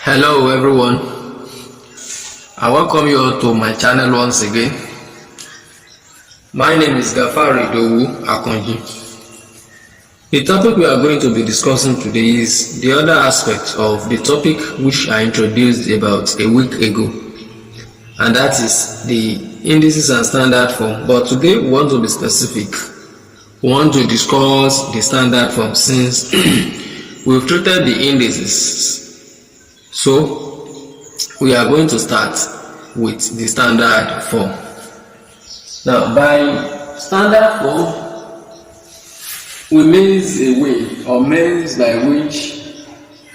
Hello everyone, I welcome you all to my channel once again. My name is Gafari Dowu Akonji. The topic we are going to be discussing today is the other aspect of the topic which I introduced about a week ago, and that is the indices and standard form. But today we want to be specific. We want to discuss the standard form since we've treated the indices. So we are going to start with the standard form. Now, by standard form, we means a way or means by which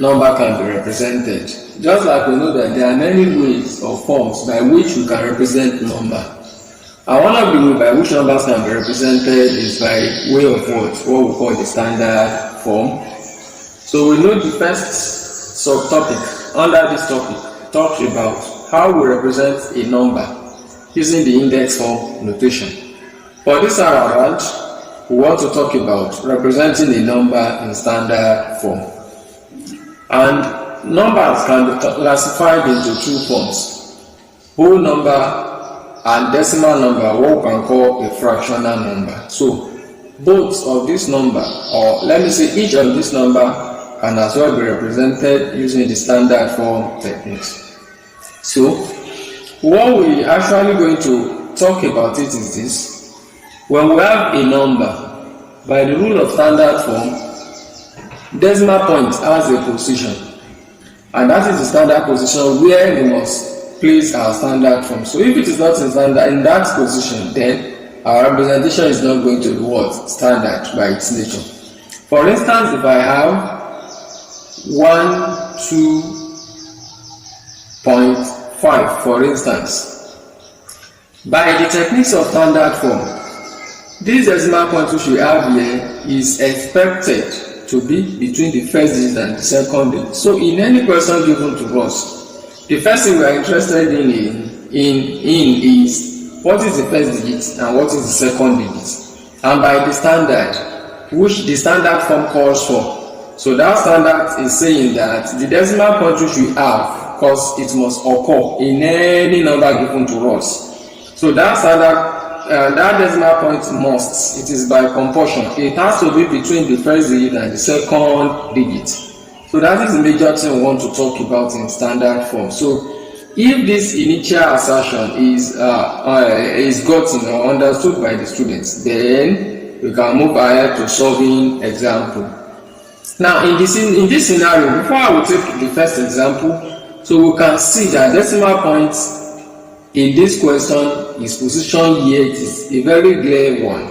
number can be represented. Just like we know that there are many ways or forms by which we can represent number. And one of the ways by which numbers can be represented is by way of what we call the standard form. So we know the first subtopic under this topic talks about how we represent a number using the index form notation. For this time around, we want to talk about representing a number in standard form. And numbers can be classified into two forms: whole number and decimal number, what we can call a fractional number. So both of this number, or let me say each of this number, can as well be represented using the standard form techniques. So what we actually going to talk about it is this: when we have a number, by the rule of standard form, decimal point has a position, and that is the standard position where we must place our standard form. So if it is not in that position, then our representation is not going to be what? Standard by its nature. For instance, if I have 12.5 for instance, by the techniques of standard form, this decimal point which we have here is expected to be between the first digit and the second digit. So in any question given to us, the first thing we are interested in is what is the first digit and what is the second digit, and by the standard which the standard form calls for. So that standard is saying that the decimal point which we have, because it must occur in any number given to us. So that standard, that decimal point must, it is by compulsion, it has to be between the first digit and the second digit. So that is the major thing we want to talk about in standard form. So if this initial assertion is gotten or understood by the students, then we can move ahead to solving example. Now, in this scenario, before I will take the first example, so we can see that decimal point in this question is positioned here. It is a very clear one.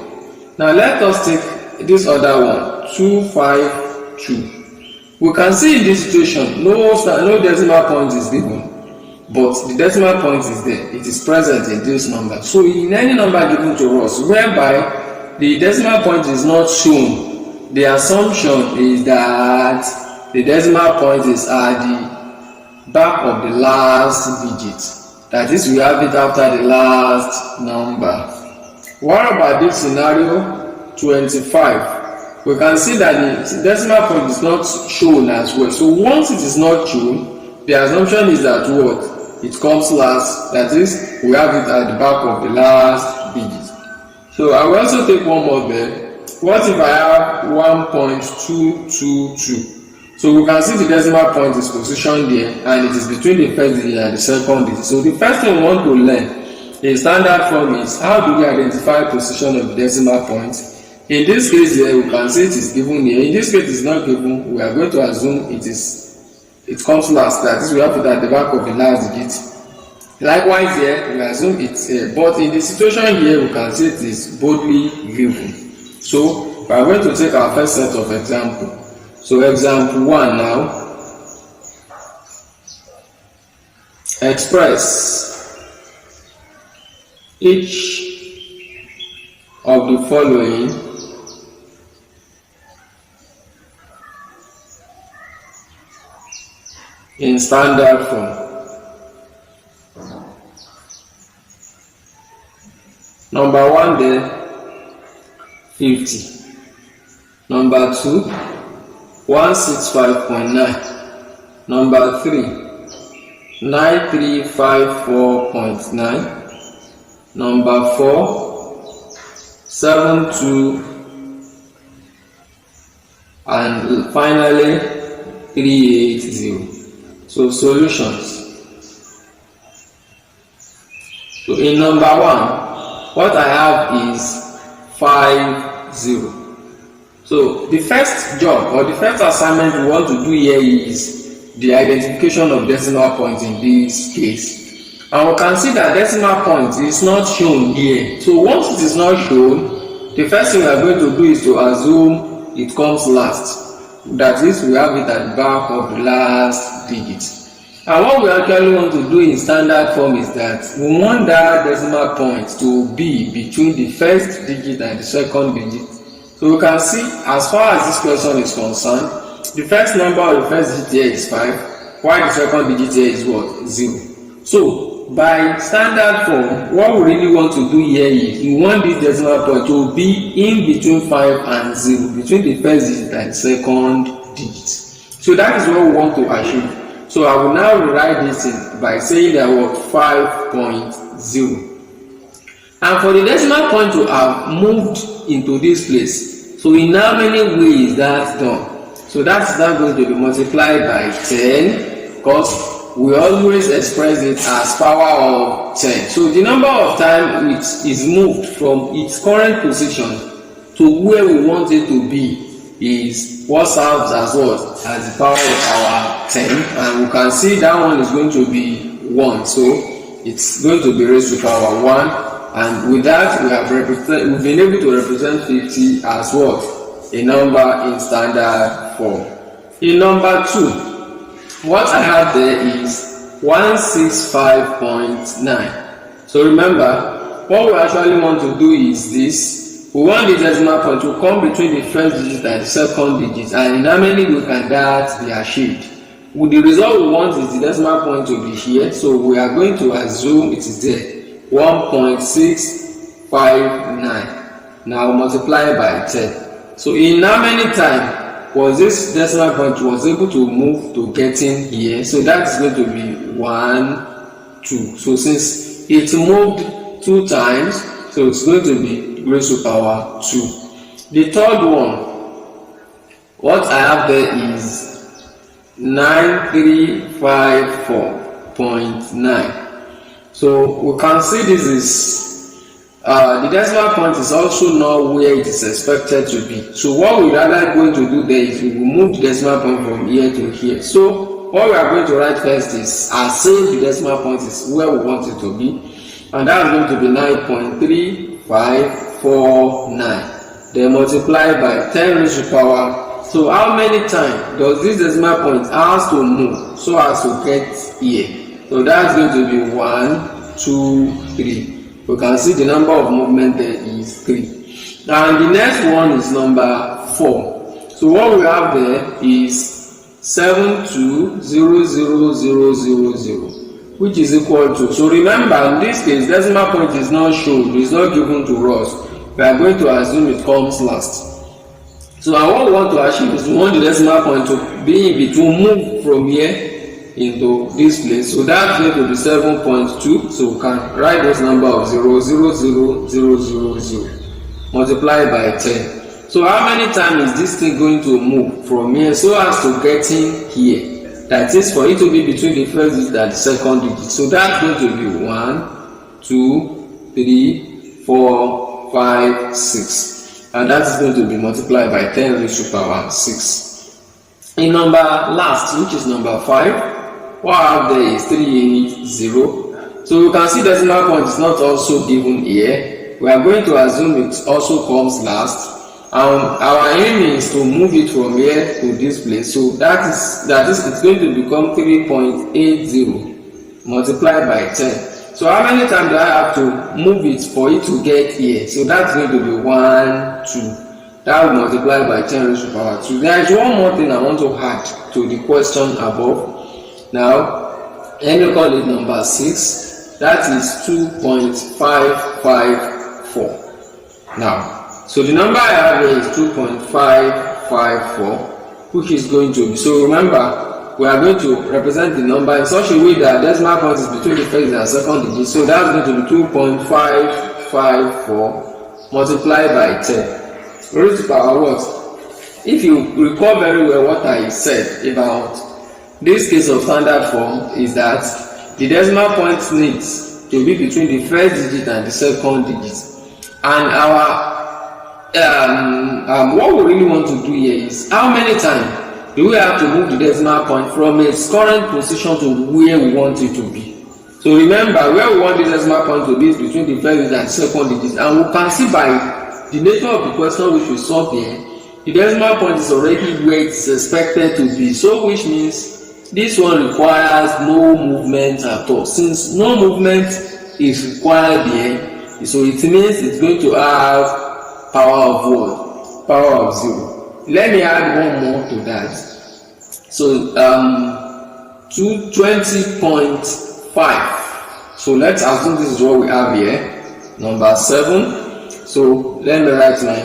Now, let us take this other one, 252. We can see in this situation, no decimal point is given, but the decimal point is there. It is present in this number. So, in any number given to us, whereby the decimal point is not shown, the assumption is that the decimal point is at the back of the last digit. That is, we have it after the last number. What about this scenario? 25. We can see that the decimal point is not shown as well. So once it is not shown, the assumption is that what? It comes last. That is, we have it at the back of the last digit. So I will also take one more there. What if I have 1.222? So we can see the decimal point is positioned there, and it is between the first digit and the second digit. So the first thing we want to learn in standard form is how do we identify position of the decimal point. In this case here, we can see it is given here. In this case, it is not given. We are going to assume it comes last. That is, we have it at the back of the last digit. Likewise here, we assume it's here. But in the situation here, we can see it is boldly given. So we are going to take our first set of example. So example 1 now. Express each of the following in standard form. Number 1 there, 50. Number 2, 165.9. Number 3, 9354.9. Number 4, 72, and finally 380. So solutions. So in number 1, what I have is 50. So the first job or the first assignment we want to do here is the identification of decimal points in this case. And we can see that decimal point is not shown here. So once it is not shown, the first thing we are going to do is to assume it comes last. That is, we have it at the back of the last digit. And what we actually want to do in standard form is that we want that decimal point to be between the first digit and the second digit. So we can see, as far as this question is concerned, the first number of the first digit here is 5, while the second digit here is what? 0. So by standard form, what we really want to do here is we want this decimal point to be in between 5 and 0, between the first digit and the second digit. So that is what we want to achieve. So I will now rewrite this in by saying that what 5.0. And for the decimal point to have moved into this place, so in how many ways that's done? So that's now going to be multiplied by 10, because we always express it as power of 10. So the number of times which is moved from its current position to where we want it to be is what serves as what? As the power of our 10. And we can see that one is going to be 1. So it's going to be raised to power 1. And with that, we've been able to represent 50 as what? A number in standard form. In number 2, what I have there is 165.9. So remember, what we actually want to do is this. We want the decimal point to come between the first digit and the second digit, and in how many we can that be achieved. With the result we want is the decimal point to be here, so we are going to assume it is there, 1.659. Now multiply by 10. So in how many times was this decimal point was able to move to getting here? So that is going to be 1, 2. So since it moved 2 times, so it's going to be raised to power 2. The third one, what I have there is 9354.9. So we can see this is the decimal point is also not where it is expected to be. So what we are going to do there is we will move the decimal point from here to here. So what we are going to write first is as if the decimal point is where we want it to be, and that is going to be 9.3549. Then multiply by 10 raised to power. So how many times does this decimal point has to move so as to get here? So that's going to be 1, 2, 3. We can see the number of movement there is 3. And the next one is number 4. So what we have there is 7200000, which is equal to, so remember in this case decimal point is not shown, it's not given to us. We are going to assume it comes last. So what we want to achieve is we want the decimal point to be in between, move from here into this place. So that's going to be 7.2. So we can write this number of 000000 multiplied by 10. So how many times is this thing going to move from here so as to getting here? That is for it to be between the first digit and the second digit. So that's going to be 1, 2, 3, 4, 5, 6. And that is going to be multiplied by 10 raised to power 6. In number last, which is number 5, what I have there is 380. So you can see decimal point is not also given here. We are going to assume it also comes last. Our aim is to move it from here to this place. So that is it's going to become 3.80 multiplied by 10. So how many times do I have to move it for it to get here? So that's going to be 1, 2. That will multiply by 10 raised to power 2. There is one more thing I want to add to the question above. Now, let me call it number 6. That is 2.554. Now, so the number I have here is 2.554, which is going to be, so remember, we are going to represent the number in such a way that decimal point is between the first and second digit. So that's going to be 2.554 multiplied by 10 raised to power what? If you recall very well what I said about this case of standard form is that the decimal point needs to be between the first digit and the second digit. And our what we really want to do here is how many times do we have to move the decimal point from its current position to where we want it to be. So remember, where we want the decimal point to be is between the first digit and second digit, and we can see by the nature of the question which we solve here, the decimal point is already where it's expected to be. So which means this one requires no movement at all. Since no movement is required here, so it means it's going to have power of what? Power of 0. Let me add one more to that. So 20.5. So let's assume this is what we have here. Number 7. So let me write my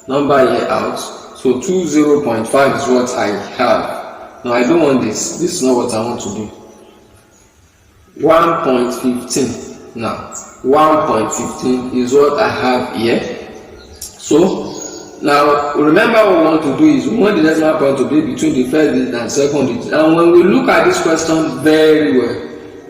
number here out. So 20.5 is what I have. Now I don't want this. This is not what I want to do. 1.15. Now 1.15 is what I have here. So now remember what we want to do is we want the decimal point to be between the first digit and second digit. And when we look at this question very well,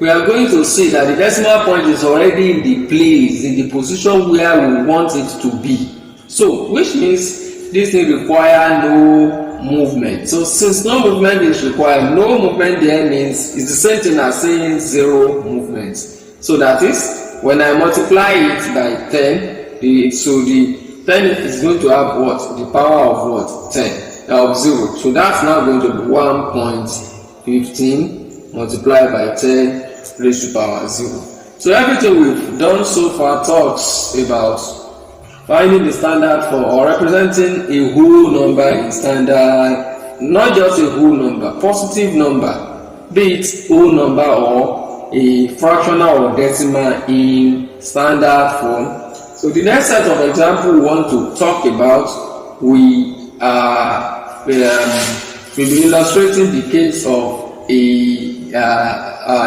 we are going to see that the decimal point is already in the place, in the position where we want it to be. So which means this thing requires no movement. So since no movement is required, no movement there means it's the same thing as saying 0 movement. So that is when I multiply it by 10, the 10 is going to have what? The power of what? 10 of 0. So that's now going to be 1.15 multiplied by 10 raised to power 0. So everything we've done so far talks about finding the standard form or representing a whole number in standard, not just a whole number, positive number, be it whole number or a fractional or decimal in standard form. So the next set of examples we want to talk about, we'll be illustrating the case of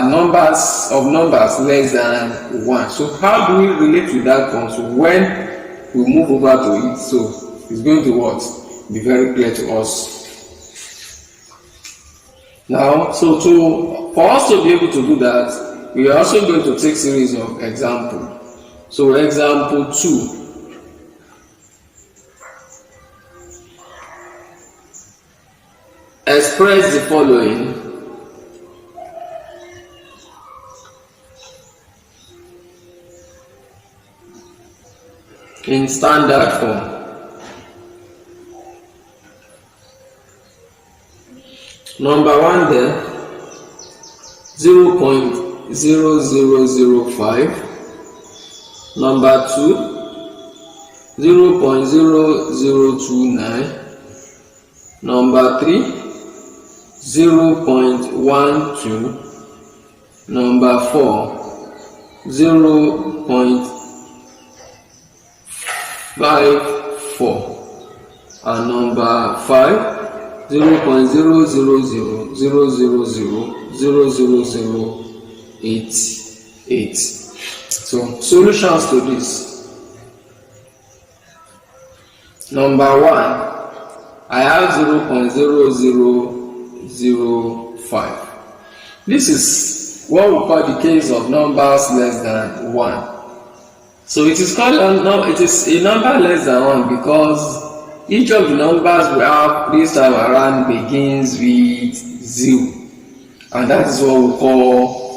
numbers less than 1. So how do we relate to that one? So when we move over to it, so it's going to what? Be very clear to us. Now, so for us to be able to do that, we are also going to take series of examples. So example 2. Express the following in standard form. Number 1 there, 0.0005. Number 2, 0.0029. Number 3, 0.12. Number 4, 0.54. And number 5, 0.0000000088. So solutions to this. Number 1, I have 0.0005. This is what we call the case of numbers less than 1. So it is called a number less than 1 because each of the numbers we have this time around begins with 0, and that is what we call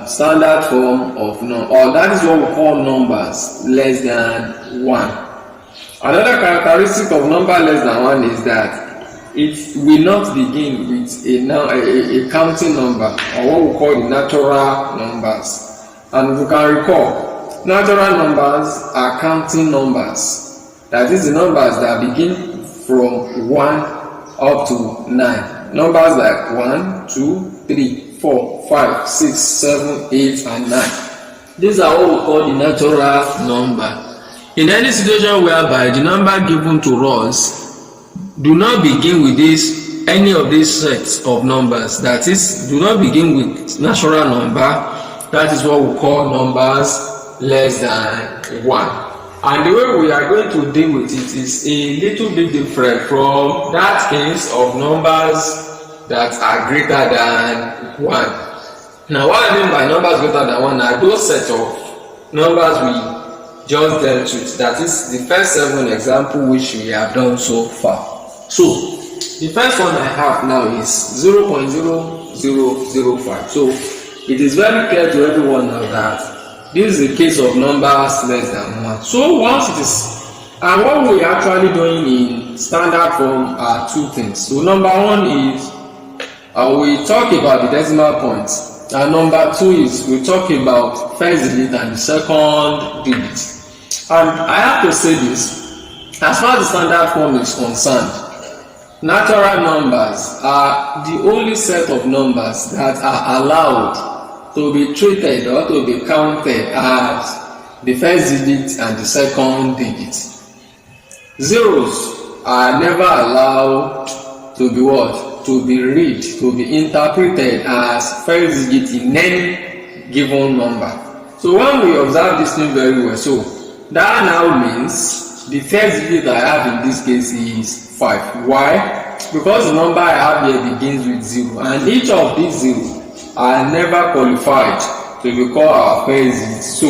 standard form of or that is what we call numbers less than 1. Another characteristic of number less than 1 is that it will not begin with a counting number, or what we call the natural numbers. And if you can recall, natural numbers are counting numbers. That is the numbers that begin from 1 up to 9. Numbers like 1, 2, 3, 4, 5, 6, 7, 8, and 9. These are what we call the natural number. In any situation whereby the number given to us do not begin with this any of these sets of numbers, that is, do not begin with natural number, that is what we call numbers less than 1. And the way we are going to deal with it is a little bit different from that case of numbers that are greater than 1. Now, what I mean by numbers greater than 1 are those set of numbers we just dealt with, that is the first 7 examples which we have done so far. So, the first one I have now is 0.0005. So, it is very clear to everyone now that this is a case of numbers less than 1. So once it is, and what we are actually doing in standard form are two things. So number one is we talk about the decimal points, and number two is we talk about first digit and the second digit. And I have to say this, as far as the standard form is concerned, natural numbers are the only set of numbers that are allowed to be treated or to be counted as the first digit and the second digit. Zeros are never allowed to be what? To be read, to be interpreted as first digit in any given number. So when we observe this thing very well, so that now means the first digit I have in this case is 5. Why? Because the number I have here begins with 0, and each of these zeros are never qualified to be called our first digit. So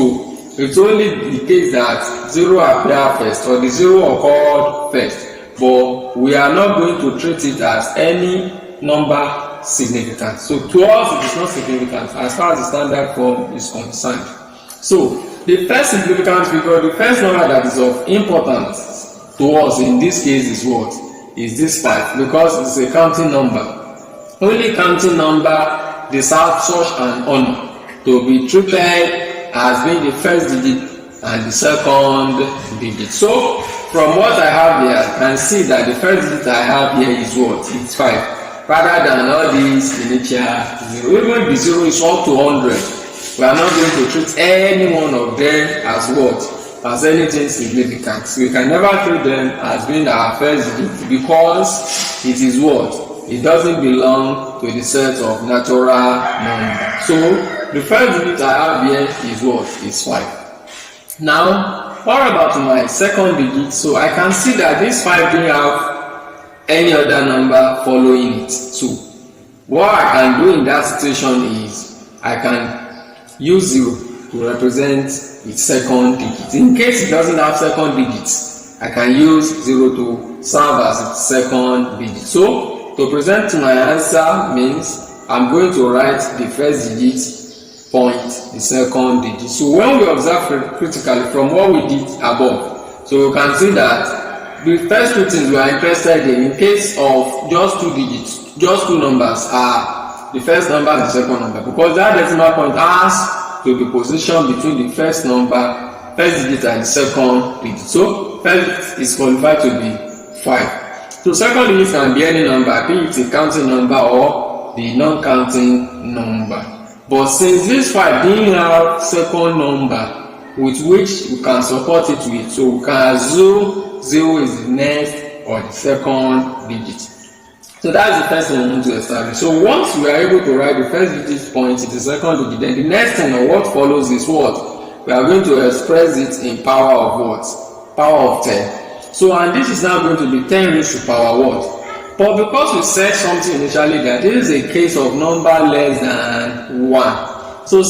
it's only the case that 0 appear first or the 0 occurred first, but we are not going to treat it as any number significant. So to us it is not significant as far as the standard form is concerned. So the first significant figure, the first number that is of importance to us in this case is what? Is this 5, because it's a counting number. Only counting number deserve such an honor to be treated as being the first digit and the second digit. So from what I have here, I can see that the first digit I have here is what? It's 5, rather than all these initial 0. Even the 0 is up to 100. We are not going to treat any one of them as what? As anything significant. So we can never treat them as being our first digit, because it is what? It doesn't belong to the set of natural number. So the first digit I have here is what? Is 5. Now, what about my second digit? So I can see that this 5 didn't have any other number following it. So what I can do in that situation is I can use 0 to represent its second digit. In case it doesn't have second digits, I can use 0 to serve as its second digit. So to present my answer means I'm going to write the first digit point, the second digit. So when we observe critically from what we did above, so you can see that the first two things we are interested in case of just two digits, just two numbers, are the first number and the second number, because that decimal point has to be positioned between the first number, first digit, and the second digit. So first is qualified to be 5. So second digit can be any number, be it a counting number or the non-counting number. But since this 5 didn't have second number with which we can support it with, so we can assume 0 is the next or the second digit. So that's the first thing we need to establish. So once we are able to write the first digit point to the second digit, then the next thing or what follows is what? We are going to express it in power of what? Power of 10. So, and this is now going to be 10 raised to power what? But because we said something initially that this is a case of number less than 1. So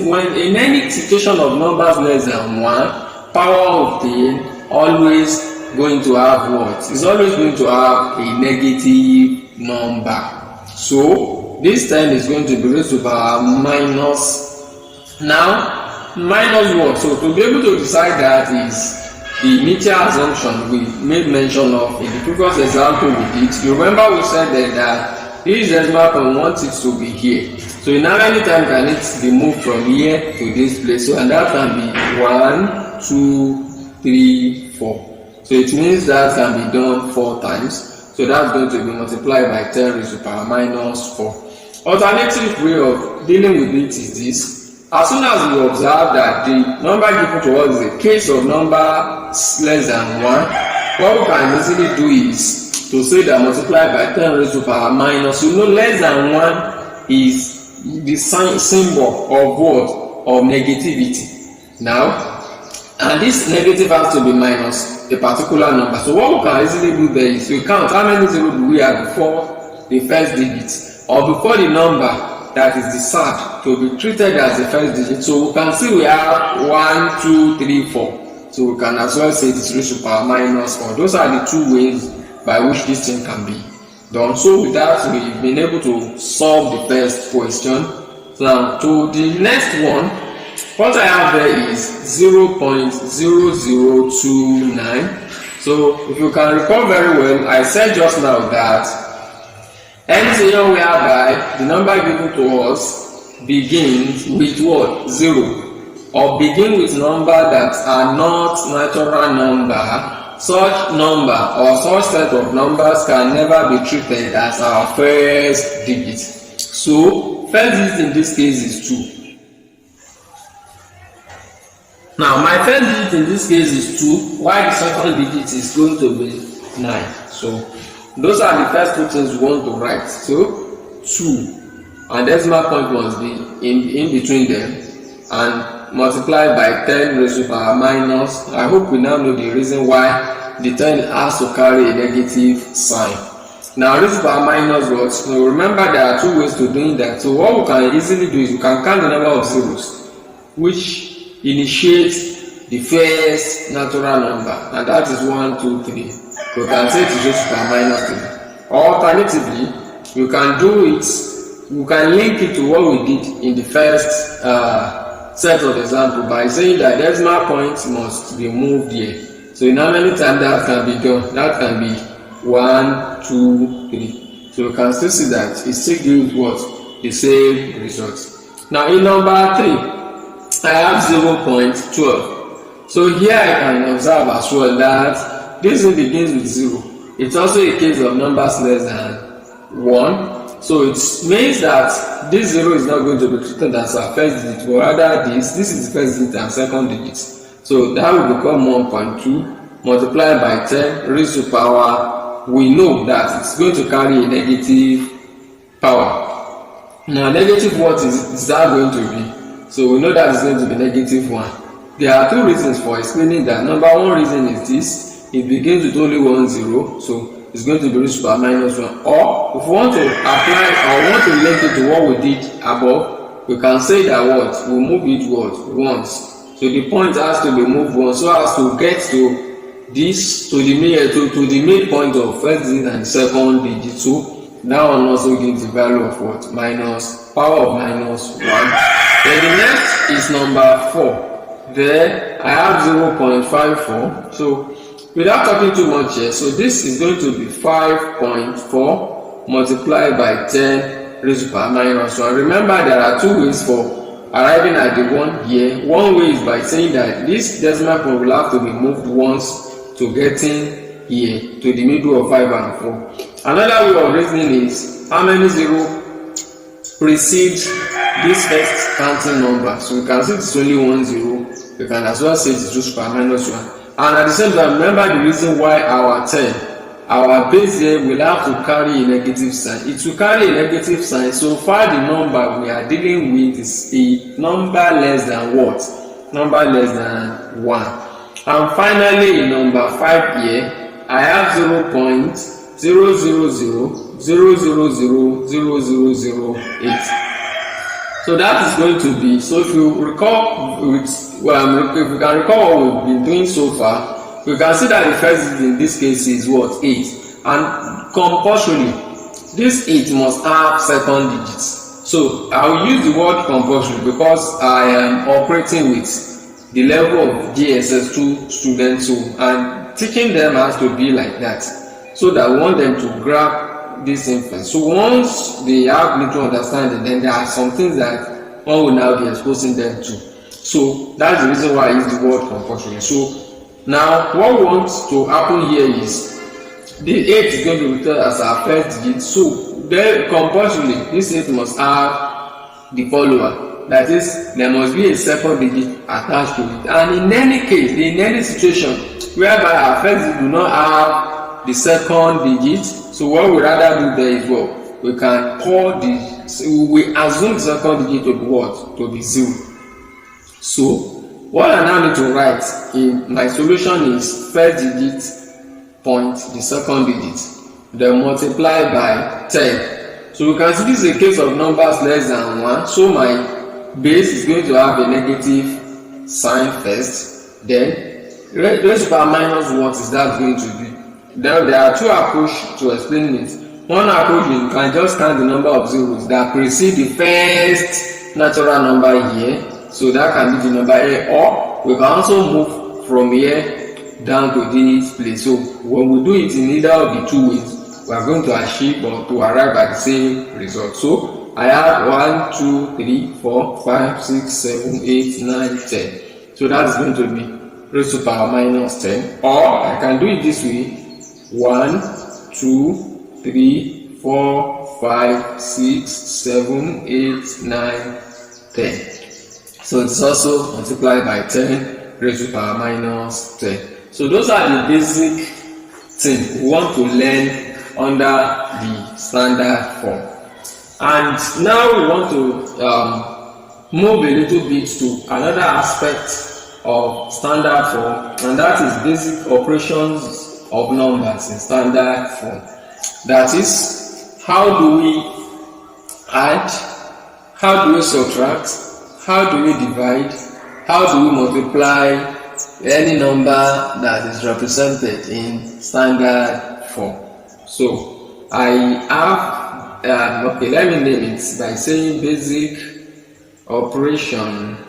when in any situation of numbers less than 1, power of 10 always going to have what? It's always going to have a negative number. So this 10 is going to be raised to power minus. Now, minus what? So to be able to decide that is the initial assumption we made mention of in the previous example we did. You remember we said that this decimal point wants it to be here. So in how many times can it be moved from here to this place? So and that can be 1, 2, 3, 4. So it means that can be done 4 times. So that's going to be multiplied by 10 raised to the power minus 4. Alternative way of dealing with it is this. As soon as we observe that the number given to us is a case of number less than 1, what we can easily do is to say that multiply by 10 raised to power minus, less than 1 is the symbol of what? Of negativity. Now, and this negative has to be minus a particular number. So what we can easily do there is we count how many zeros do we have before the first digit, or before the number that is desired to be treated as the first digit. So we can see we have 1, 2, 3, 4. So we can as well say it is raised to power minus 4. Those are the two ways by which this thing can be done. So with that, we've been able to solve the first question. So now to the next one, what I have there is 0.0029. So if you can recall very well, I said just now that any scenario whereby the number given to us begins with what? 0, or begin with numbers that are not natural number, such number or such set of numbers can never be treated as our first digit. So first digit in this case is 2. Now my first digit in this case is 2, while the second digit is going to be 9. So those are the first two things we want to write. So 2 and decimal point must be in between them, and multiply by 10 raised to power minus. I hope we now know the reason why the 10 has to carry a negative sign. Now raised to power minus what? So remember there are two ways to doing that. So what we can easily do is we can count the number of zeros which initiates the first natural number, and that is 1, 2, 3. So we can say it is raised to power minus 3. Or alternatively, you can do it, you can link it to what we did in the first set of example by saying that decimal point must be moved here. So in how many times that can be done? That can be 1, 2, 3. So you can still see that it still gives what? The same result. Now in number 3, I have 0.12. So here I can observe as well that this one begins with 0. It's also a case of numbers less than 1. So it means that this 0 is not going to be treated as our first digit, but rather this is the first digit and second digit. So that will become 1.2 multiplied by 10 raised to power. We know that it's going to carry a negative power. Now negative what is that going to be? So we know that it's going to be negative 1. There are two reasons for explaining that. Number one reason is this: it begins with only 1 0, so it's going to be raised to power minus 1. Or if we want to apply or want to link it to what we did above, we can say that what? We move it what? Once. So the point has to be moved once so as to get to this, to the midpoint of first digit and second digit. So that one also gives the value of what? Minus, power of minus 1. Then the next is number 4. There I have 0.54. So without talking too much here, so this is going to be 5.4 multiplied by 10 raised to power minus 1. Remember there are two ways for arriving at the 1 here. One way is by saying that this decimal point will have to be moved once to getting here to the middle of 5 and 4. Another way of reasoning is how many 0 precedes this first counting number. So we can see it's only 1 0. We can as well say it's raised to power minus 1. And at the same time, remember the reason why our 10, our base here will have to carry a negative sign. It will carry a negative sign. So far the number we are dealing with is a number less than what? Number less than 1. And finally in number 5 here, I have 0.000000008. So that is going to be, so if you recall if we can recall what we've been doing so far, we can see that the first digit in this case is what? 8. And compulsorily, this 8 must have second digits. So I will use the word compulsory because I am operating with the level of JSS2 students, and teaching them has to be like that, so that we want them to grab this influence. So once they have little understanding, then there are some things that one will now be exposing them to. So that's the reason why I use the word compulsory. So now what we want to happen here is the 8 is going to be returned as our first digit. So then compulsorily this 8 must have the follower. That is, there must be a second digit attached to it. And in any case, in any situation whereby our first digit do not have the second digit. So what we rather do there is what? We can call we assume the second digit to be what? To be 0. So what I now need to write in my solution is first digit point the second digit, then multiply by 10. So you can see this is a case of numbers less than 1. So my base is going to have a negative sign first, then raised to power minus what is that going to be? Then there are two approaches to explain it. One approach, you can just count the number of zeros that precede the first natural number here. So that can be the number here, or we can also move from here down to this place. So when we do it in either of the two ways, we are going to achieve or to arrive at the same result. So I have 1, 2, 3, 4, 5, 6, 7, 8, 9, 10. So that is going to be raised to power minus 10. Or I can do it this way: 1, 2, 3, 4, 5, 6, 7, 8, 9, 10. So it's also multiplied by 10 raised to power minus 10. So those are the basic things we want to learn under the standard form. And now we want to move a little bit to another aspect of standard form, and that is basic operations of numbers in standard form. That is, how do we add, how do we subtract, how do we divide, how do we multiply any number that is represented in standard form. So I have okay, let me name it by saying basic operations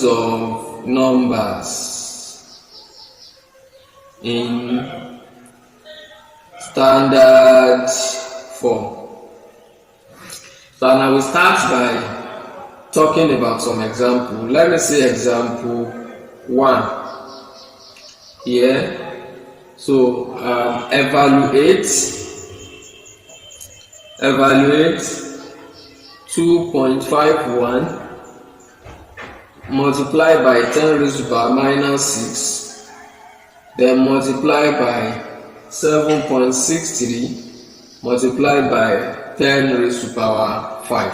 of numbers in standard form. So now we start by talking about some example. Let me say example 1 here. So evaluate 2.51 multiply by 10 raised to the power minus 6, then multiply by 7.63 multiplied by 10 raised to the power 5.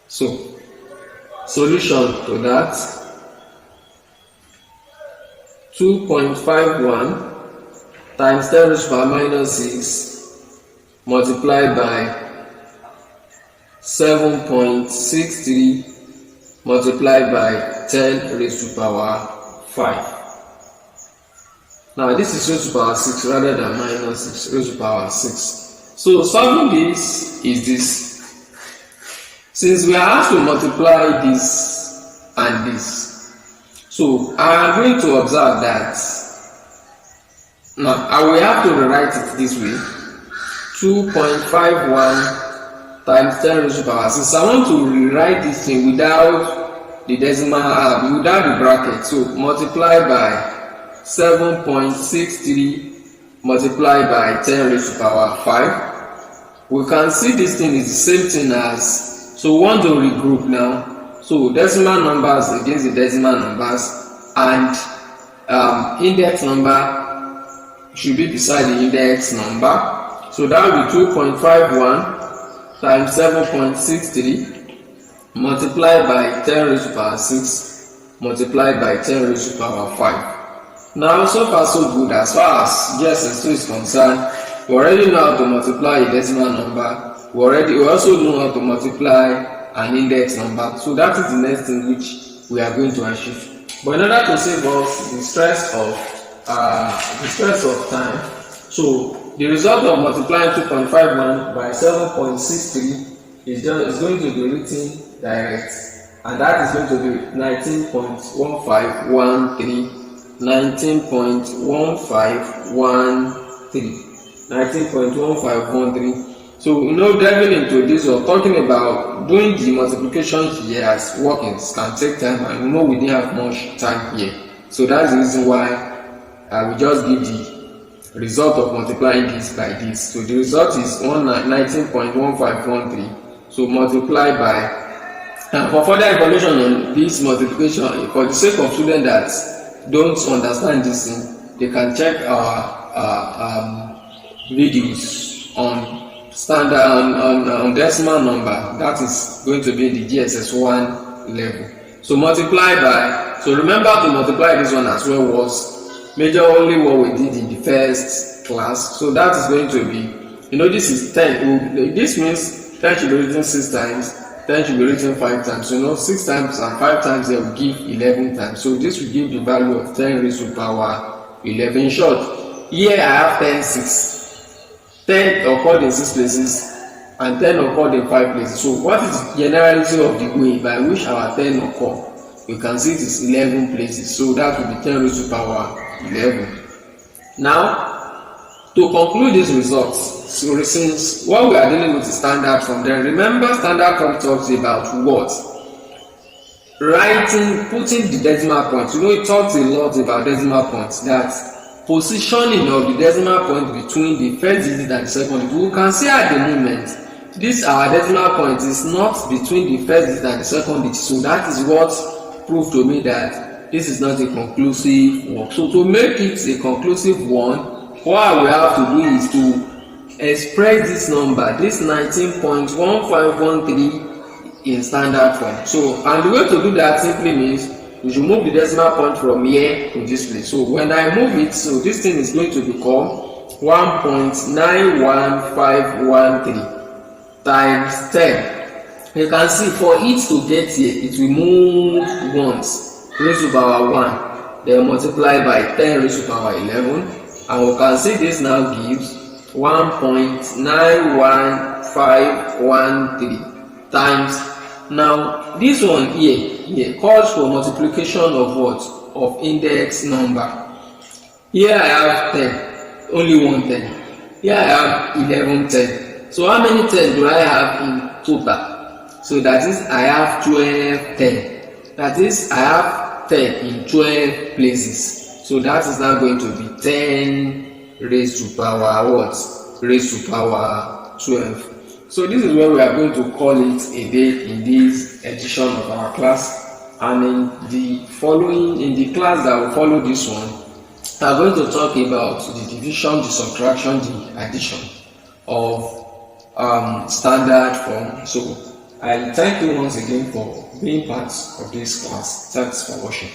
So solution to that: 2.51 times 10 raised to the power minus 6 multiplied by 7.63 multiplied by 10 raised to the power 5. Now this is raised to the power 6 rather than minus 6, raised to the power 6. So solving this is this. Since we are asked to multiply this and this, so I am going to observe that now I will have to rewrite it this way: 2.51 times 10 raised to the power 6. I want to rewrite this thing without the decimal, without the bracket. So multiply by 7.63 multiplied by 10 raised to the power 5. We can see this thing is the same thing as, so we want to regroup now. So decimal numbers against the decimal numbers, and index number should be beside the index number. So that will be 2.51 times 7.63 multiplied by 10 raised to the power 6 multiplied by 10 raised to the power 5. Now, so far so good. As far as GSS2 is concerned, we already know how to multiply a decimal number. We also know how to multiply an index number. So that is the next thing which we are going to achieve. But in order to save us the stress of time, so the result of multiplying 2.51 by 7.63 is going to be written direct, and that is going to be 19.1513. 19.1513. So delving into this or talking about doing the multiplication here as workings can take time, and we didn't have much time here. So that's the reason why I will just give the result of multiplying this by this. So the result is 19.1513. So multiply by, and for further information on this multiplication, for the sake of students that don't understand this thing, they can check our videos on standard on decimal number. That is going to be the GSS1 level. So multiply by, so remember to multiply this one as well was majorly what we did in the first class. So that is going to be, this is 10. This means 10 should be written 6 times, 10 should be written 5 times. 6 times and 5 times they will give 11 times. So this will give the value of 10 raised to power 11. In short, here I have 10 6. 10 occurred in 6 places and 10 occurred in 5 places. So what is the generality of the way by which our 10 occur? You can see it is 11 places. So that will be 10 raised to power 11. Now, to conclude these results, so since what we are dealing with is standard form, then remember standard form talks about what? Putting the decimal point. It talks a lot about decimal points, that positioning of the decimal point between the first digit and the second digit. We can see at the moment, this our decimal point is not between the first digit and the second digit. So that is what proved to me that this is not a conclusive work. So to make it a conclusive one, what we have to do is to express this number, this 19.1513 in standard form. So, and the way to do that simply means you should move the decimal point from here to this place. So when I move it, so this thing is going to become 1.91513 times 10. You can see for it to get here, it will move once, raised to power 1, then multiply by 10 raised to power 11. And we can see this now gives 1.91513 times. Now this one here calls for multiplication of what? Of index number. Here I have 10, only one 10. Here I have 11 10. So how many 10 do I have in total? So that is I have 12 10. That is I have 10 in 12 places. So that is now going to be 10 raised to power what? Raised to power 12. So this is where we are going to call it a day in this edition of our class. And in the class that will follow this one, we are going to talk about the division, the subtraction, the addition of standard form. So I thank you once again for being part of this class. Thanks for watching.